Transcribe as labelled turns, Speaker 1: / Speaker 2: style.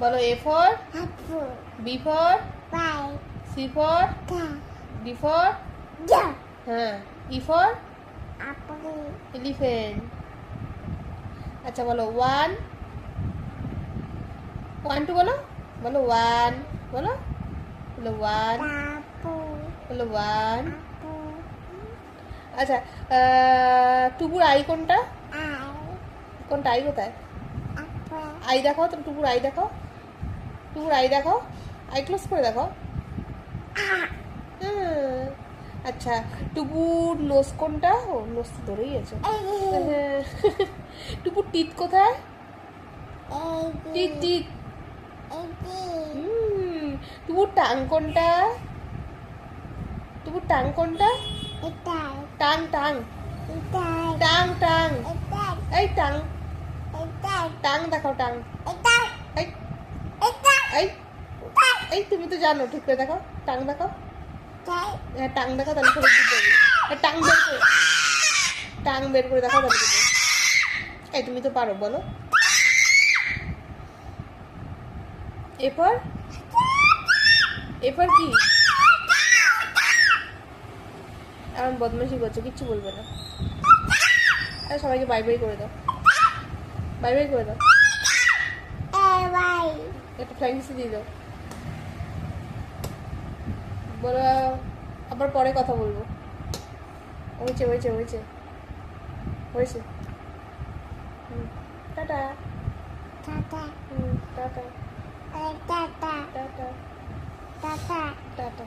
Speaker 1: বলো A for
Speaker 2: apple,
Speaker 1: B for
Speaker 2: bye,
Speaker 1: C for
Speaker 2: cat,
Speaker 1: D for
Speaker 2: dog,
Speaker 1: হ্যাঁ E for
Speaker 2: apple,
Speaker 1: elephant. আচ্ছা বলো one, one two বলো, বলো one, বলো বলো ওয়ান,
Speaker 2: apple,
Speaker 1: বলো ওয়ান।
Speaker 2: apple,
Speaker 1: আচ্ছা টুকুর আই কোনটা,
Speaker 2: eye,
Speaker 1: কোনটা আই কোথায়?
Speaker 2: apple,
Speaker 1: আই দেখাও তো, টুকুর আই দেখাও, টুকুর আই দেখাও, আই ক্লোজ করে দেখাও।
Speaker 2: ah,
Speaker 1: হ্যাঁ। আচ্ছা টুকুর নোজ কোনটা? ও নোজ তো ধরেই আছে। হ্যাঁ। টুকুর টিথ কোথায়? Teeth teeth. টুকুর টাং কোনটা? টুকুর টাং কোনটা? টাং টাং টাং টাং, এই টাং, টাং দেখাও টাং। এই এই এই তুমি তো জানো, ঠিক করে দেখাও, টাং দেখাও। হ্যাঁ টাং দেখাও, তাহলে করে দিতে হবে। টাং বের করে, টাং বের করে দেখাও তাহলে দিতে। এই তুমি তো পারো, বলো এরপর, এরপর কি? এখন বদমাশি করছো, কিচ্ছু বলবে না। আর সবাইকে বাই বাই করে দাও, বাই বাই করে দাও, একটা ফ্লাইং কিস দিয়ে দাও। বলো আবার পরে কথা বলবো। হয়েছে হয়েছে হয়েছে হয়েছে। Tata. Tata tata tata tata.